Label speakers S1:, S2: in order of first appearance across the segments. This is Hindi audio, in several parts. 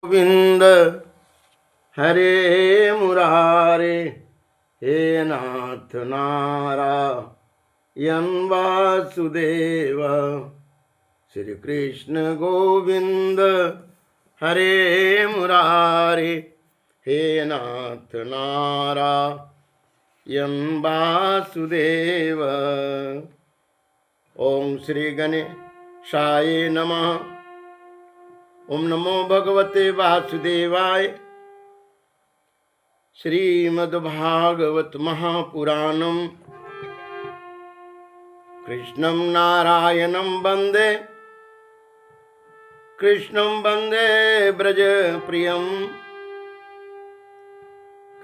S1: गोविंद हरे मुरारे, हे नाथ नारायण वासुदेव। श्री कृष्ण गोविंद हरे मुरारे, हे नाथ नारायण वासुदेव। ओम श्री गणेशाय नमः। ओम नमो भगवते वासुदेवाय। श्रीमद्भागवत महापुराणम कृष्णं नारायणं वंदे, कृष्णं वंदे ब्रज प्रियं।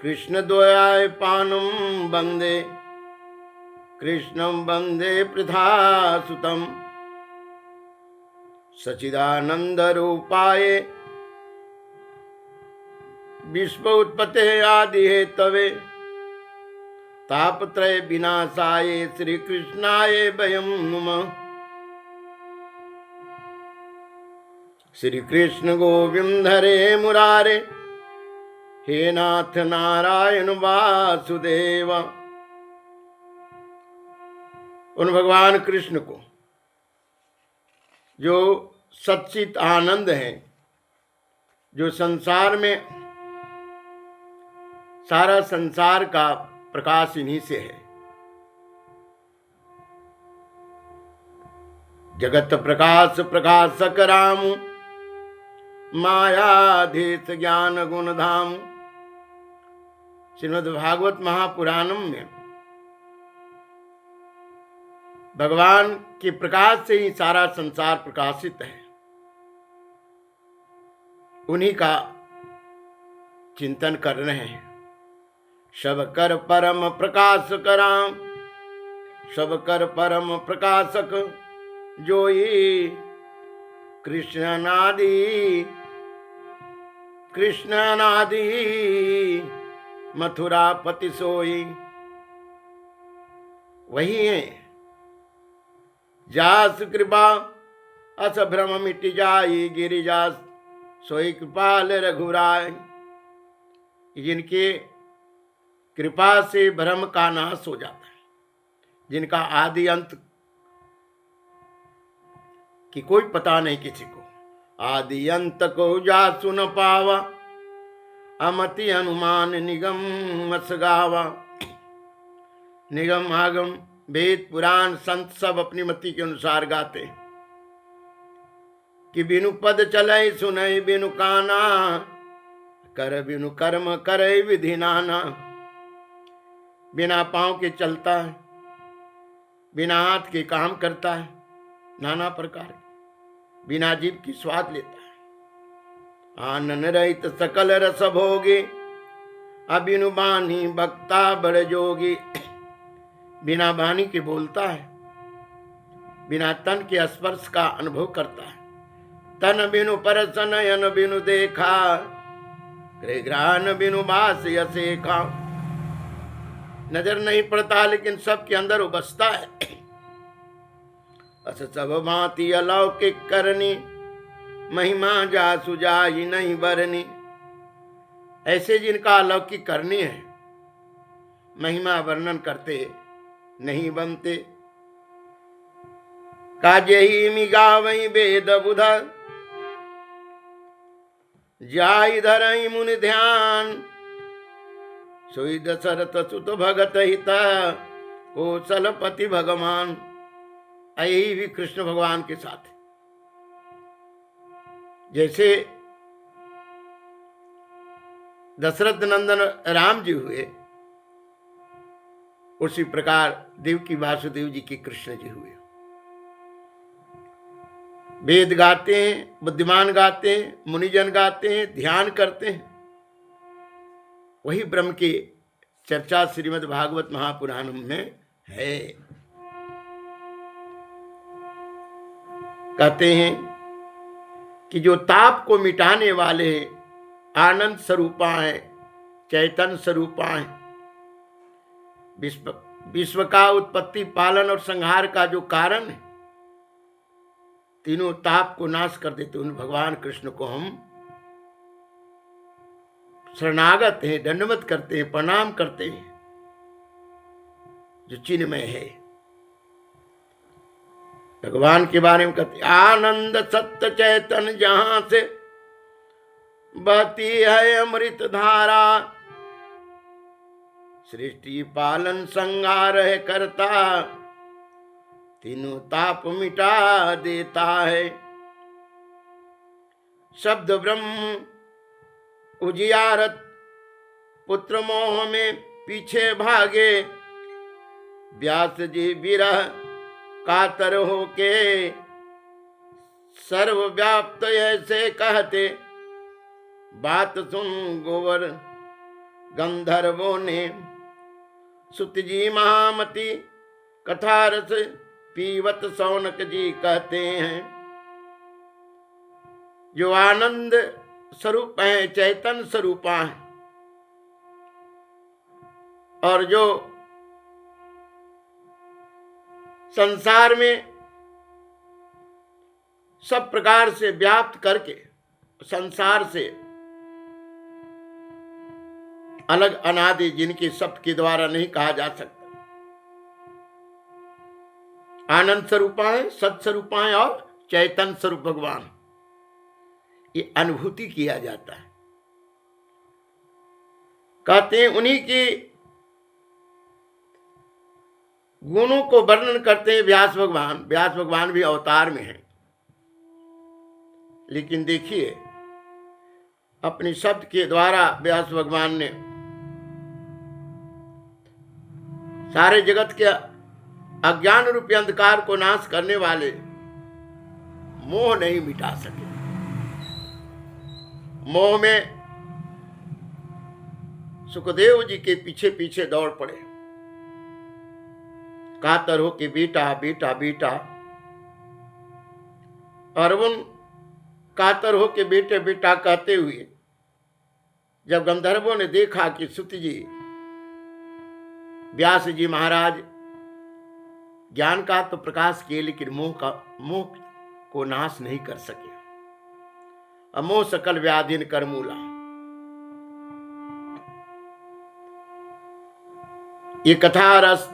S1: कृष्णद्वयापानं वंदे, कृष्णं वंदे पृथासुतं। सच्चिदानंदरूपाय विश्वोत्पत्ते आदिहेतवे, तापत्रय विनाशाय श्री कृष्णाय वयं नुमः। श्री कृष्ण गोविंद हरे मुरारे, हे नाथ नारायण वासुदेव। उन भगवान कृष्ण को जो सच्चित आनंद है, जो संसार में सारा संसार का प्रकाश इन्हीं से है। जगत प्रकाश प्रकाशक राम, मायाधीश ज्ञान गुण धाम। श्रीमद् भागवत महापुराणम में भगवान के प्रकाश से ही सारा संसार प्रकाशित है। उन्हीं का चिंतन कर रहे हैं। सब कर परम प्रकाशक राम, सब कर परम प्रकाशक जोई। कृष्ण नादि मथुरा पति सोई। वही है जास कृपा अस भ्रम मिट जाई, गिरिजा सोई कृपाल रघुराय। जिनके कृपा से भ्रम का नाश हो जाता है, जिनका आदि अंत की कोई पता नहीं किसी को। आदि अंत को जा सुन पावा, अमति अनुमान निगम मस गावा। निगम आगम वेद पुराण संत सब अपनी मति के अनुसार गाते हैं कि बिनु पद चले सुनई बिनु काना, कर बिनु कर्म करे विधि नाना। बिना पांव के चलता है, बिना हाथ के काम करता है नाना प्रकार, बिना जीभ की स्वाद लेता है। आनन रहित सकल रस भोगी, अबिनु बानी बक्ता बड़ जोगी। बिना वाणी के बोलता है, बिना तन के स्पर्श का अनुभव करता है। तन बिनु परस नयन बिनु देखा, ग्रान बिनु बास यसेखा। नजर नहीं पड़ता लेकिन सबके अंदर वो बसता है। अस सब भांति अलौकिक करनी, महिमा जा सुजाई नहीं बरनी। ऐसे जिनका अलौकिक करनी है, महिमा वर्णन करते नहीं बनते। काजे ही मिगावई वेद बुध, जाई धरई मुनि ध्यान। सोई दशरथ सुत भगत हिता, कौशलपति भगवान। यही भी कृष्ण भगवान के साथ है। जैसे दशरथ नंदन राम जी हुए, उसी प्रकार देवकी वासुदेव जी के कृष्ण जी हुए। वेद गाते हैं, बुद्धिमान गाते हैं, मुनिजन गाते हैं, ध्यान करते हैं। वही ब्रह्म की चर्चा श्रीमद् भागवत महापुराण में है। कहते हैं कि जो ताप को मिटाने वाले आनंद स्वरूपा है, चैतन्य स्वरूपा है। विश्व का उत्पत्ति, पालन और संहार का जो कारण है, तीनों ताप को नाश कर देते उन भगवान कृष्ण को हम शरणागत हैं, दंडवत करते हैं, प्रणाम करते हैं, जो चिन्मय है। भगवान के बारे में कहते आनंद सत्य चैतन्य जहां से बहती है अमृत धारा, सृष्टि पालन संहार है करता, तीनों ताप मिटा देता है। शब्द ब्रह्म उजियारत, पुत्र मोह में पीछे भागे, व्यास जी विरह कातर होके, सर्वव्याप्त ऐसे कहते, बात सुन गोवर गंधर्वों ने। सुत जी महामती कथा रस पीवत सौनक जी कहते हैं, जो आनंद स्वरूप है, चैतन्य स्वरूपा है, और जो संसार में सब प्रकार से व्याप्त करके संसार से अलग अनादि, जिनके शब्द के द्वारा नहीं कहा जा सकता, आनंद स्वरूपाएं, सत्स्वरूपाएं और चैतन्य स्वरूप भगवान, ये अनुभूति किया जाता है। कहते हैं उन्हीं की गुणों को वर्णन करते हैं व्यास भगवान। व्यास भगवान भी अवतार में हैं, लेकिन देखिए अपने शब्द के द्वारा व्यास भगवान ने सारे जगत के अज्ञान रूपी अंधकार को नाश करने वाले मोह नहीं मिटा सके। मोह में सुखदेव जी के पीछे पीछे दौड़ पड़े, कातर हो कि बेटा बेटा बेटा, और उन कातर हो के बेटे बेटा कहते हुए जब गंधर्वों ने देखा कि सुत जी, व्यास जी महाराज ज्ञान का तो प्रकाश किए, लेकिन मोह को नाश नहीं कर सके। अमोह सकल व्याधिन कर मूला, ये कथा रस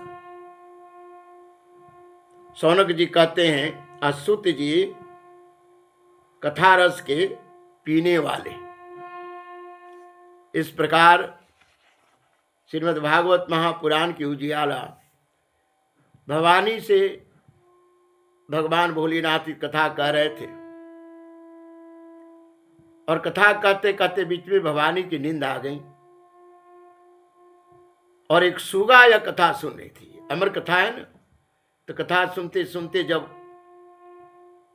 S1: सौनक जी कहते हैं, असुत जी कथा रस के पीने वाले। इस प्रकार श्रीमद् भागवत महापुराण की उजियाला भवानी से भगवान भोलेनाथ की कथा कह रहे थे, और कथा कहते कहते बीच में भवानी की नींद आ गई, और एक सुगा यह कथा सुन रही थी। अमर कथा है ना, तो कथा सुनते सुनते जब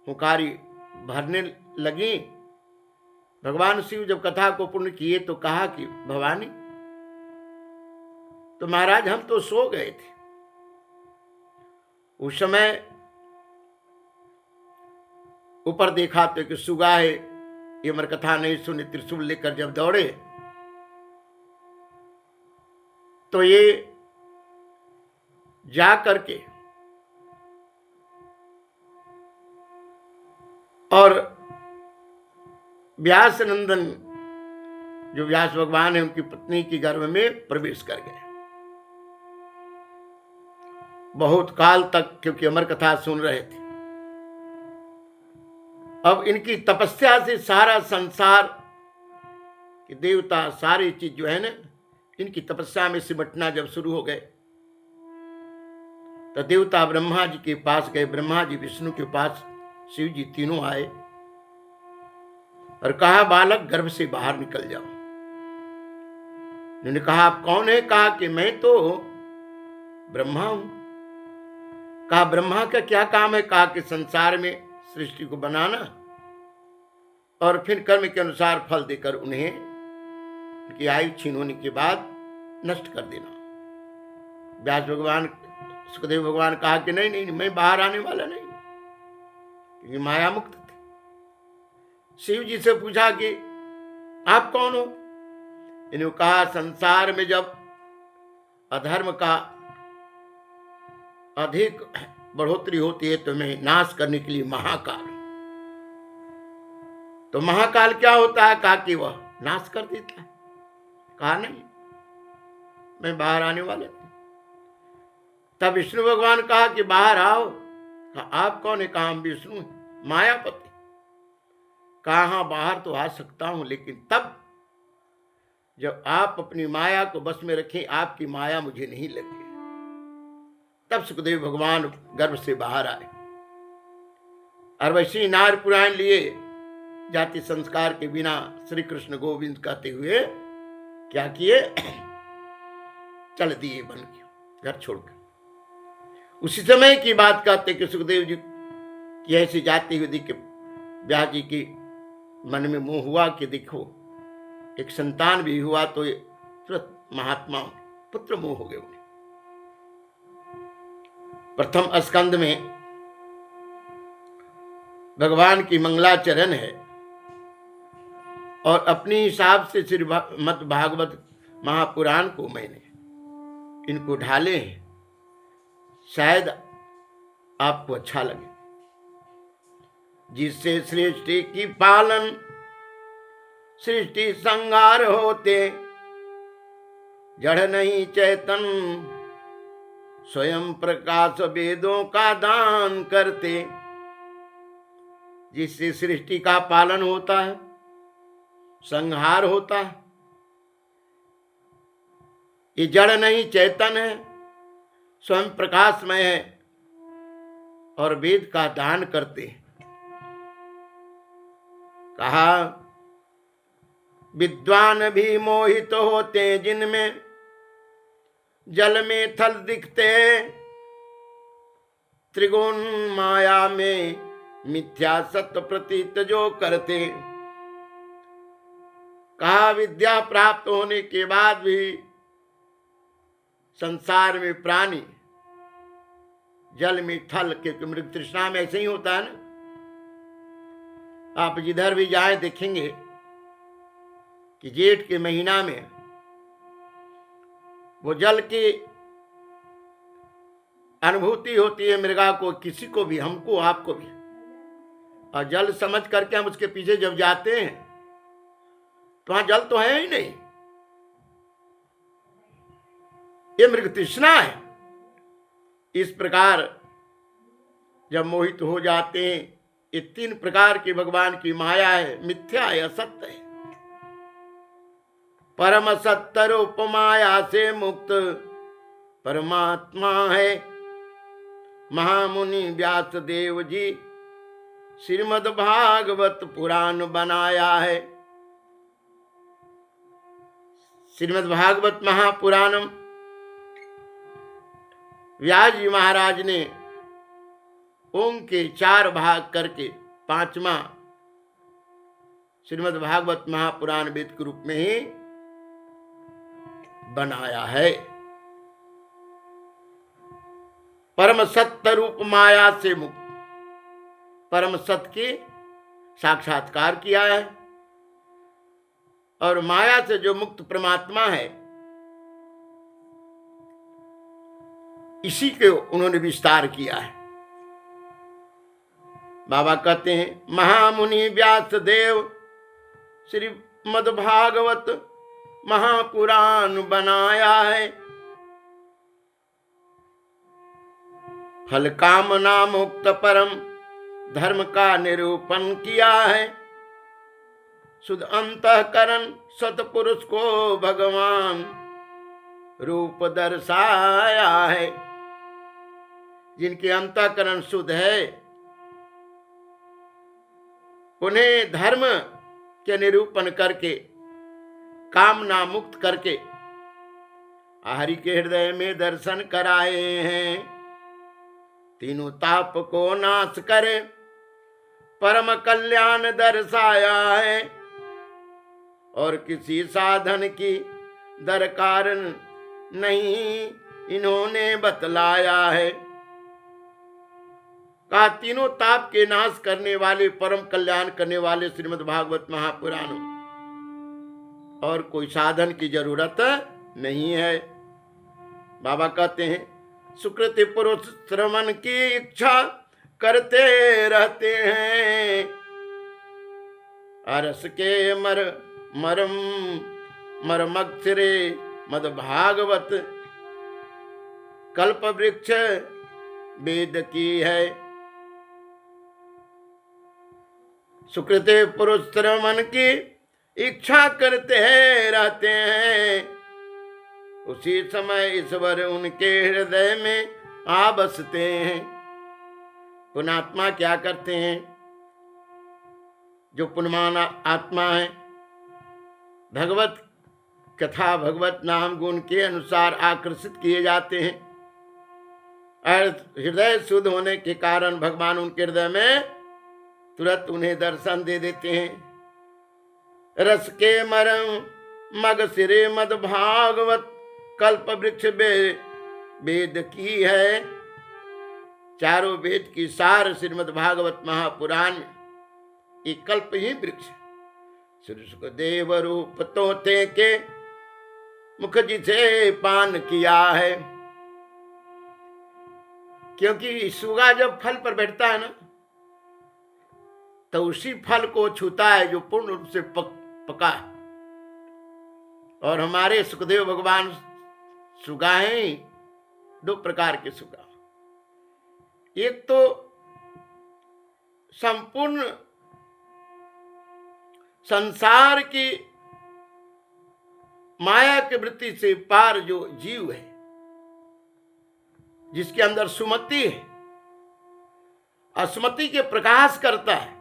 S1: हुंकारी भरने लगी, भगवान शिव जब कथा को पूर्ण किए तो कहा कि भवानी, तो महाराज हम तो सो गए थे। उस समय ऊपर देखा तो कि सुगा है, ये अमर कथा नहीं सुनी, त्रिशूल लेकर जब दौड़े तो ये जा करके और व्यास नंदन जो व्यास भगवान है उनकी पत्नी की गर्भ में प्रवेश कर गए। बहुत काल तक क्योंकि अमर कथा सुन रहे थे। अब इनकी तपस्या से सारा संसार के देवता, सारी चीज जो है ना, इनकी तपस्या में सिमटना जब शुरू हो गए तो देवता ब्रह्मा जी के पास गए। ब्रह्मा जी विष्णु के पास, शिव जी तीनों आए और कहा बालक गर्भ से बाहर निकल जाओ। उन्होंने कहा आप कौन है? कहा कि मैं तो ब्रह्मा हूं। कहा ब्रह्मा का क्या काम है? कहा कि संसार में सृष्टि को बनाना और फिर कर्म के अनुसार फल देकर उन्हें उनकी आयु छीन होने के बाद नष्ट कर देना। व्यास भगवान, सुखदेव भगवान कहा कि नहीं नहीं, मैं बाहर आने वाला नहीं, क्योंकि माया मुक्त थे। शिव जी से पूछा कि आप कौन हो? इन्होंने कहा संसार में जब अधर्म का अधिक बढ़ोतरी होती है तो मैं नाश करने के लिए महाकाल। तो महाकाल क्या होता है? कहा कि वह नाश कर देता है। कहा नहीं, मैं बाहर आने वाले थे। तब विष्णु भगवान कहा कि बाहर आओ। कहा आप कौन है? कहा हम विष्णु हैं, मायापति। कहा हाँ बाहर तो आ सकता हूं, लेकिन तब जब आप अपनी माया को बस में रखें, आपकी माया मुझे नहीं लगे। तब सुखदेव भगवान गर्भ से बाहर आए। और वैसे ही नार पुराण लिए जाति संस्कार के बिना श्री कृष्ण गोविंद कहते हुए क्या किए? चल दिए बन के घर छोड़कर। उसी समय की बात कहते कि सुखदेव जी की ऐसी जाती हुई देख के व्यास जी की मन में मोह हुआ कि देखो एक संतान भी हुआ तो तुरंत महात्मा पुत्र मोह हो गए उन्हें। प्रथम स्कंद में भगवान की मंगलाचरण है और अपने हिसाब से श्रीमद् भागवत महापुराण को मैंने इनको ढाले हैं, शायद आपको अच्छा लगे। जिससे सृष्टि की पालन सृष्टि संहार होते, जड़ नहीं चेतन स्वयं प्रकाश वेदों का दान करते। जिससे सृष्टि का पालन होता है, संहार होता है। ये जड़ नहीं चेतन है, स्वयं प्रकाशमय है और वेद का दान करते हैं। कहा विद्वान भी मोहित होते जिनमें जल में थल दिखते, त्रिगुण माया में मिथ्या सत्य प्रतीत जो करते। कहा विद्या प्राप्त होने के बाद भी संसार में प्राणी जल में थल, क्योंकि मृग तृष्णा में ऐसे ही होता है ना। आप जिधर भी जाएं देखेंगे कि जेठ के महीना में वो जल की अनुभूति होती है मृगा को, किसी को भी, हमको आपको भी। और जल समझ करके हम उसके पीछे जब जाते हैं तो वहां जल तो है ही नहीं, ये मृग तृष्णा है। इस प्रकार जब मोहित हो जाते हैं, ये तीन प्रकार की भगवान की माया है, मिथ्या है, असत्य है। परम सत्य रूप माया से मुक्त परमात्मा है। महामुनि व्यास देव जी श्रीमद् भागवत पुराण बनाया है। श्रीमद् भागवत महापुराणम व्यास जी महाराज ने ओम के 4 भाग करके 5वां श्रीमद् भागवत महापुराण वेद के रूप में ही बनाया है। परम सत्य रूप माया से मुक्त, परम सत्य के साक्षात्कार किया है और माया से जो मुक्त परमात्मा है, इसी के उन्होंने विस्तार किया है। बाबा कहते हैं महामुनि व्यास देव श्रीमद् भागवत महापुराण बनाया है। फल कामना मुक्त परम धर्म का निरूपण किया है। शुद्ध अंतःकरण सतपुरुष को भगवान रूप दर्शाया है। जिनके अंतःकरण शुद्ध है, उन्हें धर्म के निरूपण करके, कामना मुक्त करके हरि के हृदय में दर्शन कराए हैं। तीनों ताप को नाश करे परम कल्याण दर्शाया है और किसी साधन की दरकार नहीं इन्होंने बतलाया है। कहा तीनों ताप के नाश करने वाले, परम कल्याण करने वाले श्रीमद् भागवत महापुराण और कोई साधन की जरूरत नहीं है। बाबा कहते हैं सुकृति पुरुष श्रवण की इच्छा करते रहते हैं। अरस के मरम मर्मक्षरे मद भागवत, कल्प वृक्ष वेद की है। सुकृते पुरुष मन की इच्छा करते हैं रहते हैं, उसी समय ईश्वर उनके हृदय में आ बसते हैं। पुण्यात्मा क्या करते हैं? जो पुण्यमान आत्मा है, भगवत कथा भगवत नाम गुण के अनुसार आकर्षित किए जाते हैं। हृदय शुद्ध होने के कारण भगवान उनके हृदय में तुरंत उन्हें दर्शन दे देते हैं। रस के मरम मग सिरे मद भागवत, कल्प वृक्ष वेद की है। चारों वेद की सार श्रीमद् भागवत महापुराण एक कल्प ही वृक्ष। श्री सुखदेव रूप तोते के मुखजी से पान किया है। क्योंकि सुगा जब फल पर बैठता है ना, तो उसी फल को छूता है जो पूर्ण रूप से पका है। और हमारे सुखदेव भगवान सुगा हैं, दो प्रकार के सुगा। एक तो संपूर्ण संसार की माया की वृत्ति से पार जो जीव है, जिसके अंदर सुमति है, असुमति के प्रकाश करता है,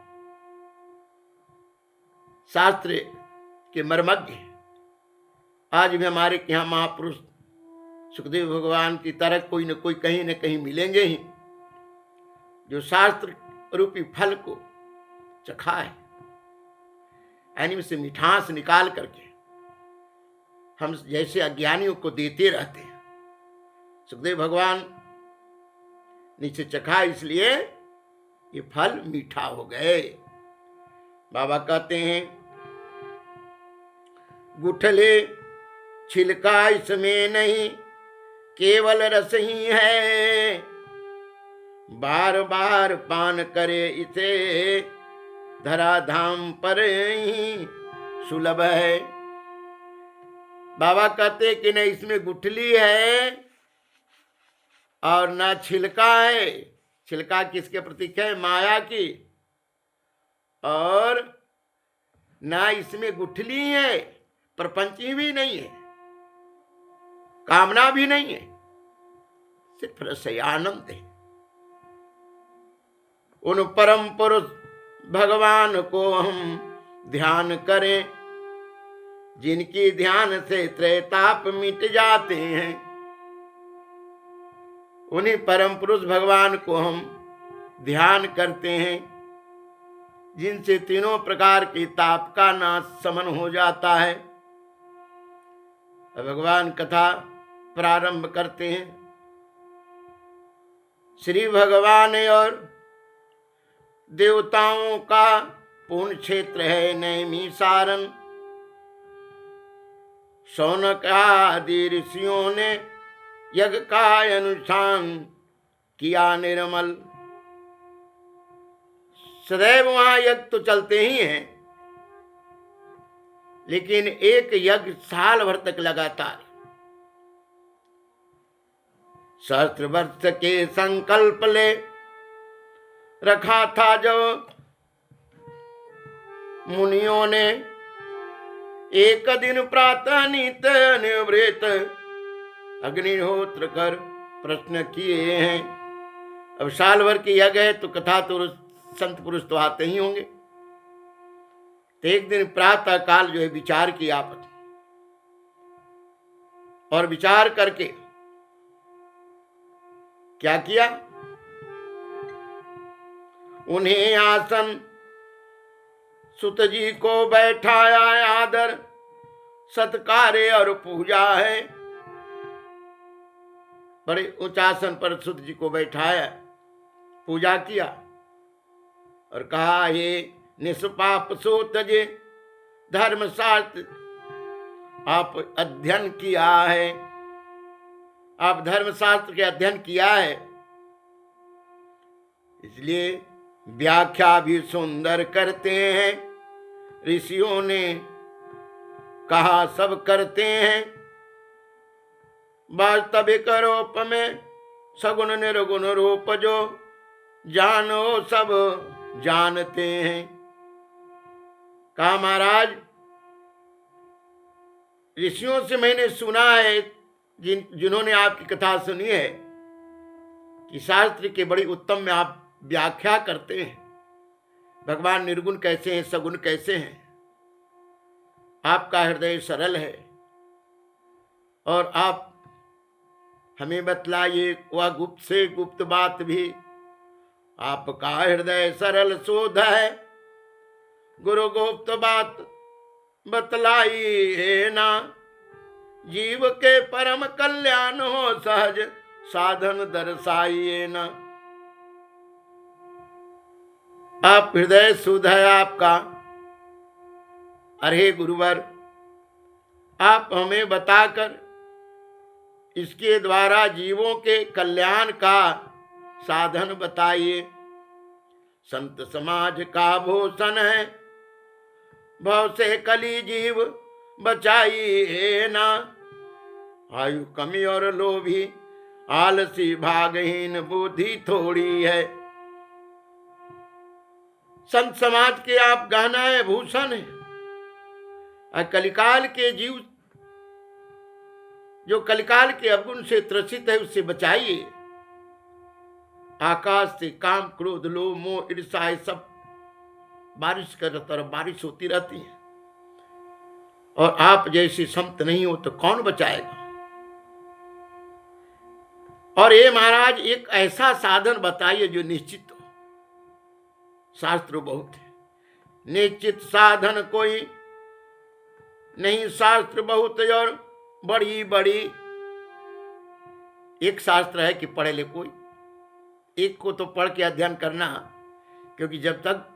S1: शास्त्र के मर्मज्ञ। आज भी हमारे यहाँ महापुरुष सुखदेव भगवान की तरह कोई न कोई कहीं न कहीं मिलेंगे ही, जो शास्त्र रूपी फल को चखा है, यानी से मिठास निकाल करके हम जैसे अज्ञानियों को देते रहते हैं। सुखदेव भगवान नीचे चखा, इसलिए ये फल मीठा हो गए। बाबा कहते हैं, गुठले छिलका इसमें नहीं, केवल रस ही है। बार बार पान करे इसे, धराधाम पर ही सुलभ है। बाबा कहते कि न इसमें गुठली है और न छिलका है। छिलका किसके प्रतीक है? माया की। और न इसमें गुठली है, प्रपंची भी नहीं है, कामना भी नहीं है, सिर्फ रस आनंद है। उन परम पुरुष भगवान को हम ध्यान करें, जिनकी ध्यान से त्रैताप मिट जाते हैं। उन्हीं परम पुरुष भगवान को हम ध्यान करते हैं, जिनसे तीनों प्रकार के ताप का नाश समन हो जाता है। भगवान कथा प्रारंभ करते हैं। श्री भगवान और देवताओं का पूर्ण क्षेत्र है नैमिषारण्य। शौनक आदि ऋषियों ने यज्ञ का अनुष्ठान किया निर्मल। सदैव वहां यज्ञ तो चलते ही हैं, लेकिन एक यज्ञ साल भर तक लगातार। सहस्त्र वर्ष के संकल्प ले रखा था जो मुनियों ने, एक दिन प्रातः नित निवृत्त अग्निहोत्र कर प्रश्न किए हैं। अब साल भर की यज्ञ है तो कथा तो संत पुरुष तो आते ही होंगे। तो एक दिन प्रातः काल जो है विचार किया आपने, और विचार करके क्या किया? उन्हें आसन सुत जी को बैठाया, आदर सत्कार्य और पूजा है। बड़े उच्च आसन पर सुत जी को बैठाया, पूजा किया और कहा, ये निष्पाप सूत जी, धर्मशास्त्र आप अध्ययन किया है, आप धर्मशास्त्र के अध्ययन किया है, इसलिए व्याख्या भी सुंदर करते हैं। ऋषियों ने कहा सब करते हैं, वास्तविक रूप में सगुण निर्गुण रूप जो जानो सब जानते हैं। कहा महाराज ऋषियों से मैंने सुना है, जिन्होंने आपकी कथा सुनी है, कि शास्त्र के बड़ी उत्तम में आप व्याख्या करते हैं, भगवान निर्गुण कैसे हैं, सगुण कैसे हैं। आपका हृदय सरल है और आप हमें बतलाइए वह गुप्त से गुप्त बात भी। आपका हृदय सरल शोध है, गुरु गुप्त बात बतलाई है ना। जीव के परम कल्याण हो सहज साधन दर्शाइए ना। आप हृदय शुद्ध है आपका। अरे गुरुवर, आप हमें बताकर इसके द्वारा जीवों के कल्याण का साधन बताइए। संत समाज का भूषण है, भव से कली जीव बचाइए ना। आयु कमी और लोभी आलसी भागहीन बुद्धि थोड़ी है। संत समाज के आप गहना है, भूषण है। और कलिकाल के जीव जो कलिकाल के अवगुण से त्रसित है, उससे बचाइए। आकाश से काम क्रोध लोभ मोह ईर्ष्या सब बारिश कर तरफ बारिश होती रहती है, और आप जैसे संत नहीं हो तो कौन बचाएगा। और ये महाराज एक ऐसा साधन बताइए जो निश्चित हो। शास्त्र बहुत है, निश्चित साधन कोई नहीं, शास्त्र बहुत और बड़ी बड़ी। एक शास्त्र है कि पढ़े ले कोई, एक को तो पढ़ के अध्ययन करना, क्योंकि जब तक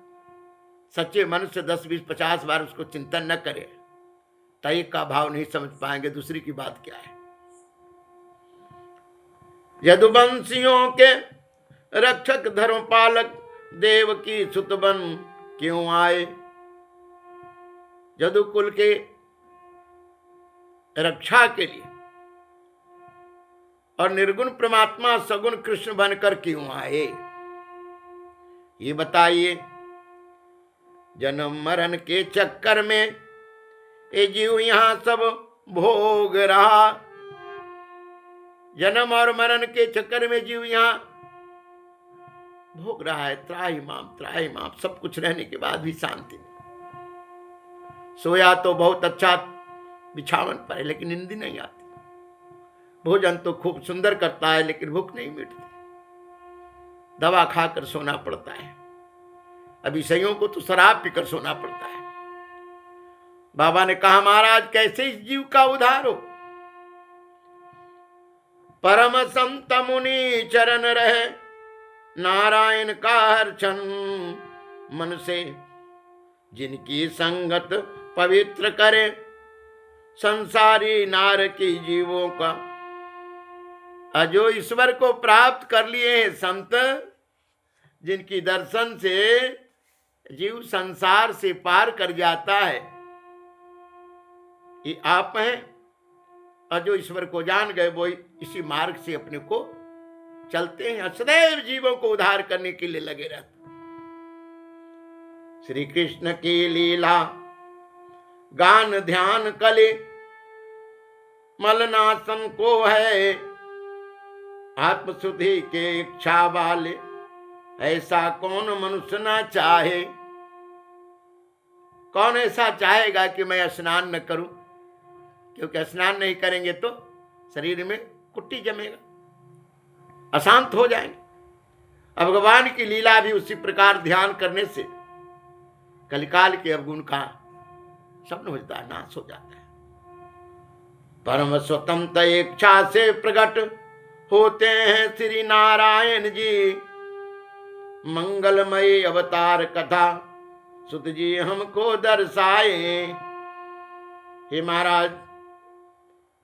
S1: सच्चे मन से 10 20 50 बार उसको चिंतन न करे तो एक का भाव नहीं समझ पाएंगे, दूसरी की बात क्या है। यदुवंशियों के रक्षक धर्मपालक देव की सुत बन क्यों आए। यदुकुल के रक्षा के लिए और निर्गुण परमात्मा सगुण कृष्ण बनकर क्यों आए, ये बताइए। जन्म मरण के चक्कर में ये जीव यहां सब भोग रहा। जन्म और मरण के चक्कर में जीव यहां भोग रहा है, त्राहि माम सब कुछ रहने के बाद भी शांति नहीं। सोया तो बहुत अच्छा बिछावन पर है, लेकिन नींद नहीं आती। भोजन तो खूब सुंदर करता है, लेकिन भूख नहीं मिटती। दवा खाकर सोना पड़ता है, अभी विषयों को तो शराब पीकर सोना पड़ता है। बाबा ने कहा महाराज कैसे इस जीव का उद्धार हो। परम संत मुनि चरण रहे नारायण का हर्षण मन से, जिनकी संगत पवित्र करे संसारी नार की जीवों का। अजो ईश्वर को प्राप्त कर लिए हैं संत, जिनकी दर्शन से जीव संसार से पार कर जाता है, ये आप हैं। और जो ईश्वर को जान गए वो इसी मार्ग से अपने को चलते हैं, सदैव जीवों को उद्धार करने के लिए लगे रहते। श्री कृष्ण की लीला गान ध्यान कले मलनाशन को है, आत्मशुद्धि के इच्छा वाले ऐसा कौन मनुष्य ना चाहे। कौन ऐसा चाहेगा कि मैं स्नान न करूं, क्योंकि स्नान नहीं करेंगे तो शरीर में कुट्टी जमेगा, अशांत हो जाएंगे। अब भगवान की लीला भी उसी प्रकार ध्यान करने से कलिकाल के अवगुण का स्वप्न हो जाता है, नाश हो जाता है। परम स्वतंत्र इच्छा से प्रकट होते हैं श्री नारायण जी, मंगलमय अवतार कथा सुत जी हमको दर्शाए। हे महाराज,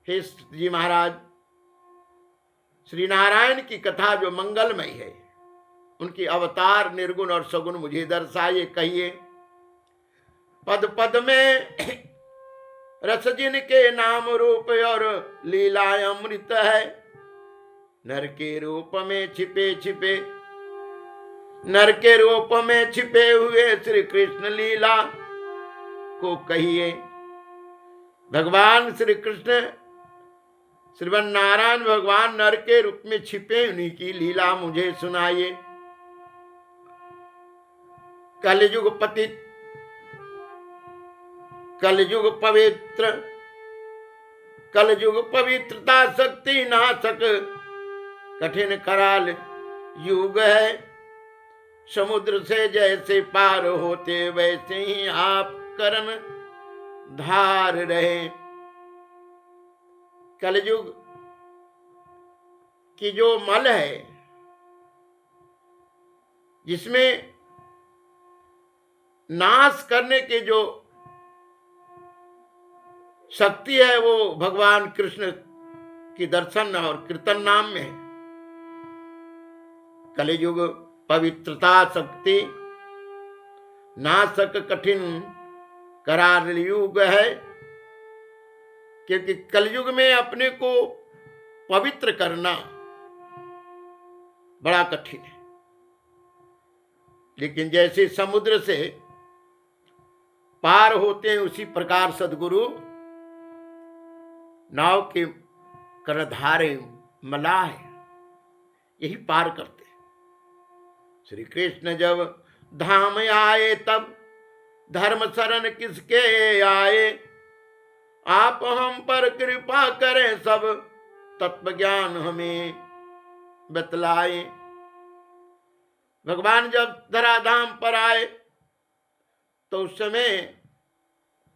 S1: हे जी महाराज, श्री नारायण की कथा जो मंगलमय है, उनकी अवतार निर्गुण और सगुण मुझे दर्शाइए, कहिए। पद पद में रस जिनके नाम रूप और लीला अमृत है। नर के रूप में छिपे छिपे, नर के रूप में छिपे हुए श्री कृष्ण लीला को कहिए। भगवान श्री कृष्ण श्रीमन नारायण भगवान नर के रूप में छिपे, उन्हीं की लीला मुझे सुनाइए। कलयुग पतित, कलयुग पवित्र, कलयुग पवित्रता शक्ति नाशक कठिन कराल युग है। समुद्र से जैसे पार होते वैसे ही आप करन धार रहे। कलयुग की जो मल है, जिसमें नाश करने के जो शक्ति है, वो भगवान कृष्ण की दर्शन और कीर्तन नाम में है। कलयुग पवित्रता शक्ति नाशक कठिन करार युग है, क्योंकि कलयुग में अपने को पवित्र करना बड़ा कठिन है। लेकिन जैसे समुद्र से पार होते हैं, उसी प्रकार सदगुरु नाव के करधारे मलाह यही पार करते हैं। श्री कृष्ण जब धाम आए तब धर्म शरण किसके आए। आप हम पर कृपा करें, सब तत्व ज्ञान हमें बतलाए। भगवान जब धराधाम पर आए तो उस समय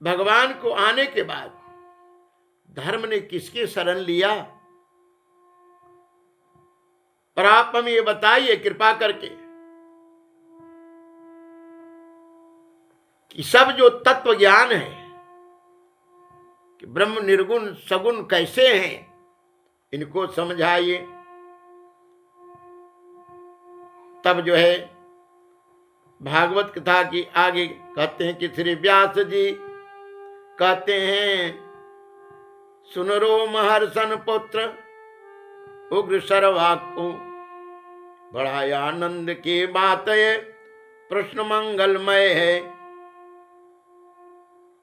S1: भगवान को आने के बाद धर्म ने किसके शरण लिया, पर आप हमें ये बताइए कृपा करके कि सब जो तत्व ज्ञान है कि ब्रह्म निर्गुण सगुण कैसे हैं, इनको समझाइए। तब जो है भागवत कथा की आगे कहते हैं कि श्री व्यास जी कहते हैं, सुनरो महर्षण पुत्र उग्र सर्वाको, बड़ा आनंद की बात है, प्रश्न मंगलमय है।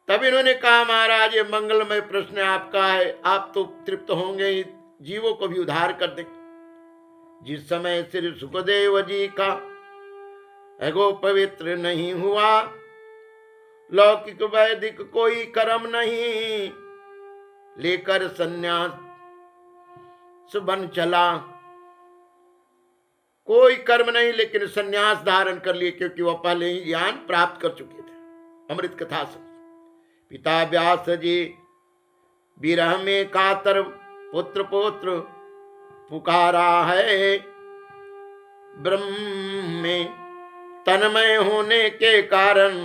S1: तब इन्होंने कहा, महाराज ये मंगलमय प्रश्न आपका है, आप तो तृप्त होंगे, जीवों को भी उद्धार कर दें। जिस समय श्री सुखदेव जी का एगो पवित्र नहीं हुआ, लौकिक वैदिक कोई कर्म नहीं, लेकर संन्यास बन चला। कोई कर्म नहीं लेकिन संन्यास धारण कर लिए, क्योंकि वह पहले ही ज्ञान प्राप्त कर चुके थे। अमृत कथा से पिता व्यास जी विरह में कातर पुत्र पुत्र पुकारा है। ब्रह्म में तन्मय होने के कारण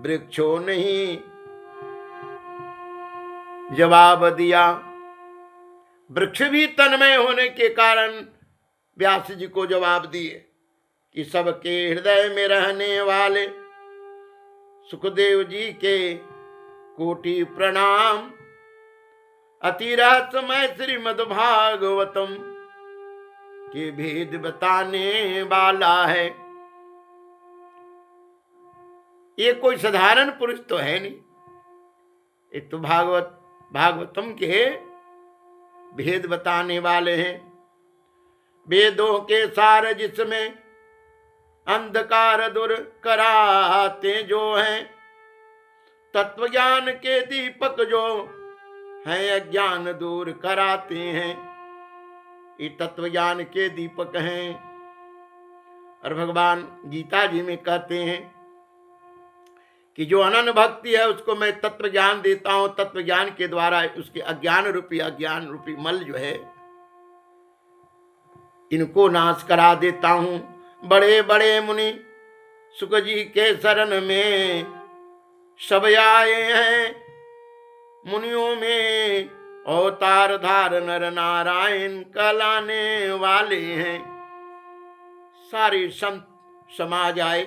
S1: वृक्षों नहीं जवाब दिया। वृक्ष भी तन्मय होने के कारण व्यास जी को जवाब दिए कि सबके हृदय में रहने वाले सुखदेव जी के कोटि प्रणाम। अति रहस्यमय श्रीमद् भागवतम के भेद बताने वाला है। ये कोई साधारण पुरुष तो है नहीं, ये तो भागवतम के भेद बताने वाले हैं। वेदों के सार जिसमें अंधकार दूर कराते जो हैं, तत्व ज्ञान के दीपक जो हैं अज्ञान दूर कराते हैं। ये तत्व ज्ञान के दीपक हैं। और भगवान गीता जी में कहते हैं कि जो अनन्य भक्ति है उसको मैं तत्व ज्ञान देता हूं। तत्व ज्ञान के द्वारा उसके अज्ञान रूपी मल जो है इनको नाश करा देता हूं। बड़े बड़े मुनि सुख जी के शरण में सब आए हैं। मुनियों में अवतार धार नर नारायण कहलाने वाले हैं। सारे संत समाज आए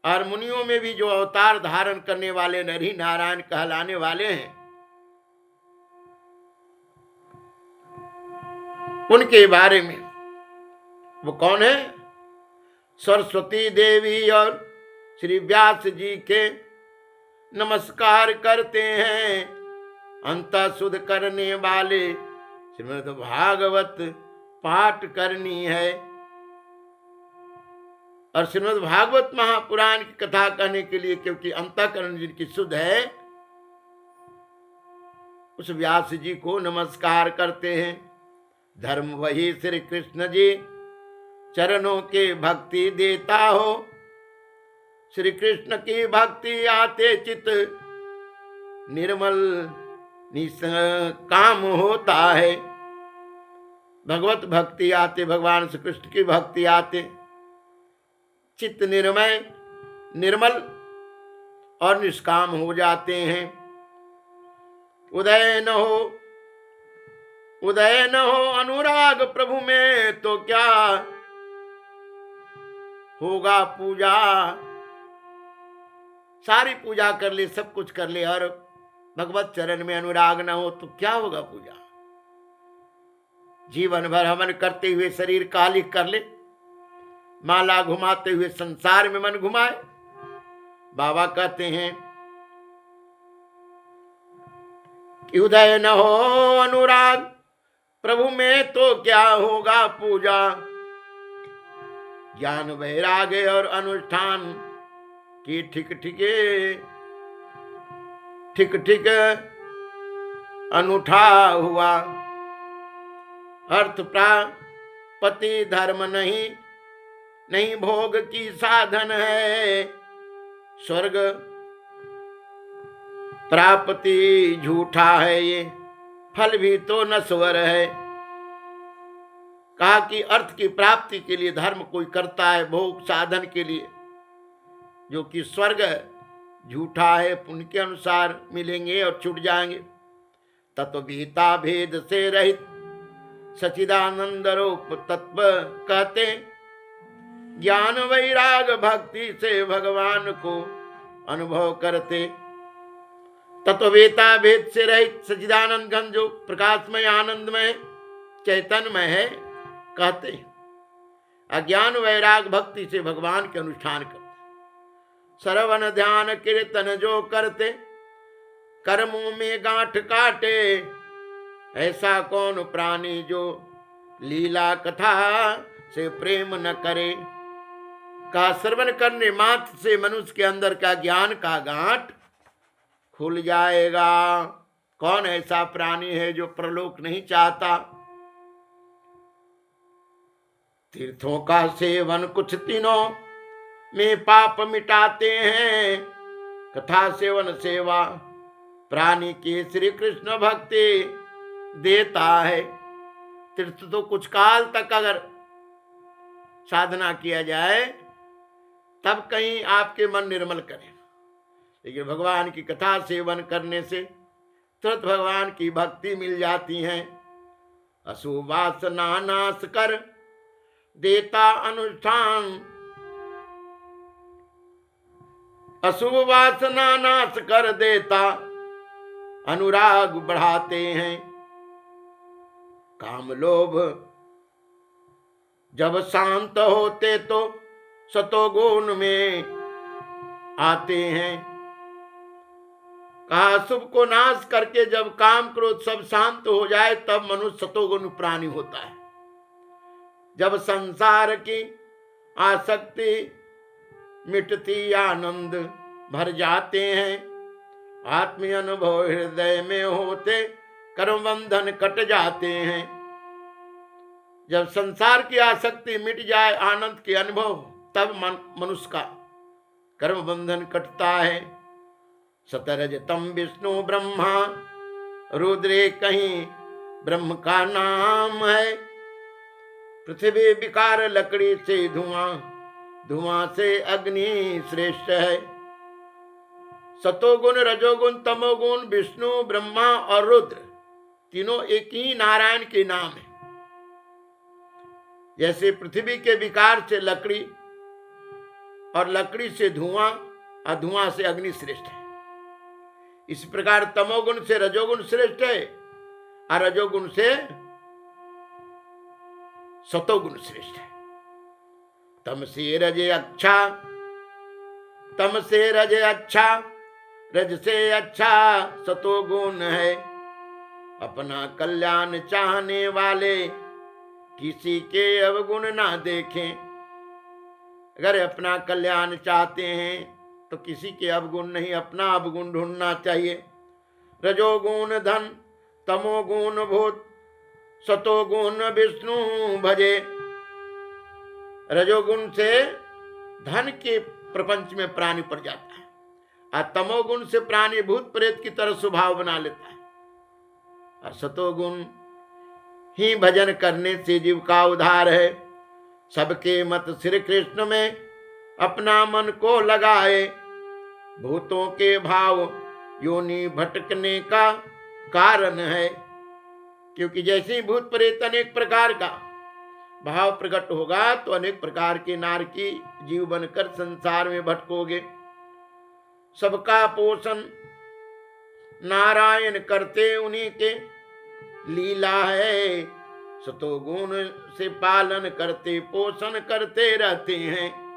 S1: और मुनियों में भी जो अवतार धारण करने वाले नरही नारायण कहलाने वाले हैं, उनके बारे में वो कौन है? सरस्वती देवी और श्री व्यास जी के नमस्कार करते हैं। अंतः शुद्ध करने वाले श्रीमद् भागवत पाठ करनी है। और श्रीमद् भागवत महापुराण की कथा कहने के लिए, क्योंकि अंतःकरण जिनकी शुद्ध है, उस व्यास जी को नमस्कार करते हैं। धर्म वही श्री कृष्ण जी चरणों के भक्ति देता हो। श्री कृष्ण की भक्ति आते चित निर्मल निष्काम होता है। भगवत भक्ति आते, भगवान श्री कृष्ण की भक्ति आते चित्त निर्मय, निर्मल और निष्काम हो जाते हैं। उदय न हो अनुराग प्रभु में तो क्या होगा पूजा। सारी पूजा कर ले, सब कुछ कर ले, और भगवत चरण में अनुराग न हो तो क्या होगा पूजा। जीवन भर हवन करते हुए शरीर कालिक कर ले, माला घुमाते हुए संसार में मन घुमाए। बाबा कहते हैं कि उदय न हो अनुराग प्रभु में तो क्या होगा पूजा। ज्ञान वैराग्य और अनुष्ठान की ठीक ठीक अनूठा हुआ। अर्थ प्राप्ति धर्म नहीं भोग की साधन है। स्वर्ग प्राप्ति झूठा है, ये फल भी तो नश्वर है। कहा कि अर्थ की प्राप्ति के लिए धर्म कोई करता है, भोग साधन के लिए, जो कि स्वर्ग झूठा है, पुण्य के अनुसार मिलेंगे और छूट जाएंगे। तत्वभीता भेद से रहित सचिदानंद रूप तत्व कहते। ज्ञान वैराग भक्ति से भगवान को अनुभव करते। तत्ववेता भेद से रहित सचिदानंद घन जो प्रकाशमय आनंदमय चैतन्यमय है कहते। अज्ञान वैराग भक्ति से भगवान के अनुष्ठान करते। श्रवण ध्यान कीर्तन जो करते, कर्मों में गांठ काटे। ऐसा कौन प्राणी जो लीला कथा से प्रेम न करे। का श्रवण करने मात्र से मनुष्य के अंदर का ज्ञान का गांठ खुल जाएगा। कौन ऐसा प्राणी है जो प्रलोक नहीं चाहता। तीर्थों का सेवन कुछ दिनों में पाप मिटाते हैं। कथा सेवन सेवा प्राणी की श्री कृष्ण भक्ति देता है। तीर्थ तो कुछ काल तक अगर साधना किया जाए तब कहीं आपके मन निर्मल करें, लेकिन भगवान की कथा सेवन करने से तुरंत भगवान की भक्ति मिल जाती है। अशुभ वासना नाश कर देता अनुष्ठान। अशुभ वासना नाश कर देता अनुराग बढ़ाते हैं। काम लोभ जब शांत होते तो सतोगुण में आते हैं। कहा शुभ को नाश करके जब काम क्रोध सब शांत हो जाए तब मनुष्य सतोगुण प्राणी होता है। जब संसार की आसक्ति मिटती आनंद भर जाते हैं। आत्मीय अनुभव हृदय में होते कर्म बंधन कट जाते हैं। जब संसार की आसक्ति मिट जाए, आनंद के अनुभव, तब मनुष्य का कर्म बंधन कटता है। सतरजतम विष्णु ब्रह्मा रुद्रे कहीं ब्रह्म का नाम है। पृथ्वी विकार लकड़ी से धुआं, धुआं से अग्नि श्रेष्ठ है। सतोगुण रजोगुण तमोगुण विष्णु ब्रह्मा और रुद्र तीनों एक ही नारायण के नाम है। जैसे पृथ्वी के विकार से लकड़ी और लकड़ी से धुआं और धुआं से अग्नि श्रेष्ठ है। इस प्रकार तमोगुण से रजोगुण श्रेष्ठ है और रजोगुण से सतोगुण श्रेष्ठ है। तम से रजे अच्छा, तम से रजे अच्छा, रज से अच्छा सतोगुण है। अपना कल्याण चाहने वाले किसी के अवगुण ना देखें। अगर अपना कल्याण चाहते हैं तो किसी के अवगुण नहीं, अपना अवगुण ढूंढना चाहिए। रजोगुण धन, तमोगुण भूत, सतोगुण विष्णु भजे। रजोगुण से धन के प्रपंच में प्राणी पड़ जाता है और तमोगुण से प्राणी भूत प्रेत की तरह स्वभाव बना लेता है और सतोगुण ही भजन करने से जीव का उद्धार है। सबके मत श्री कृष्ण में अपना मन को लगाए। भूतों के भाव योनि भटकने का कारण है, क्योंकि जैसे ही भूत प्रेत अनेक प्रकार का भाव प्रकट होगा तो अनेक प्रकार के नारकी जीव बनकर संसार में भटकोगे। सबका पोषण नारायण करते उन्हीं के लीला है। सतोगुण से पालन करते पोषण करते रहते हैं।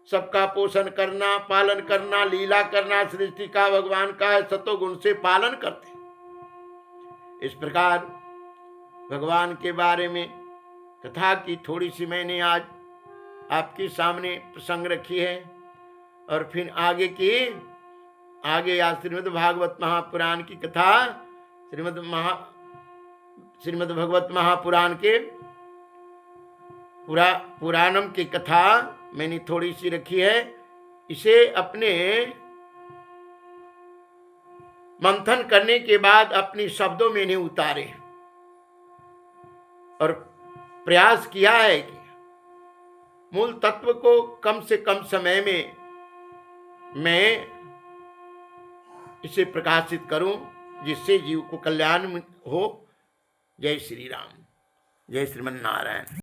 S1: सबका पोषण करना, पालन करना, लीला करना सृष्टि का भगवान का है। सतोगुण से पालन करते। इस प्रकार भगवान के बारे में कथा की थोड़ी सी मैंने आज आपके सामने प्रसंग रखी है और फिर आगे आज श्रीमद् भागवत महापुराण की कथा, श्रीमद् भगवत महापुराण के पुराणम की कथा मैंने थोड़ी सी रखी है। इसे अपने मंथन करने के बाद अपने शब्दों में नहीं उतारे और प्रयास किया है कि मूल तत्व को कम से कम समय में मैं इसे प्रकाशित करूं, जिससे जीव को कल्याण हो। जय श्री राम, जय श्रीमन नारायण।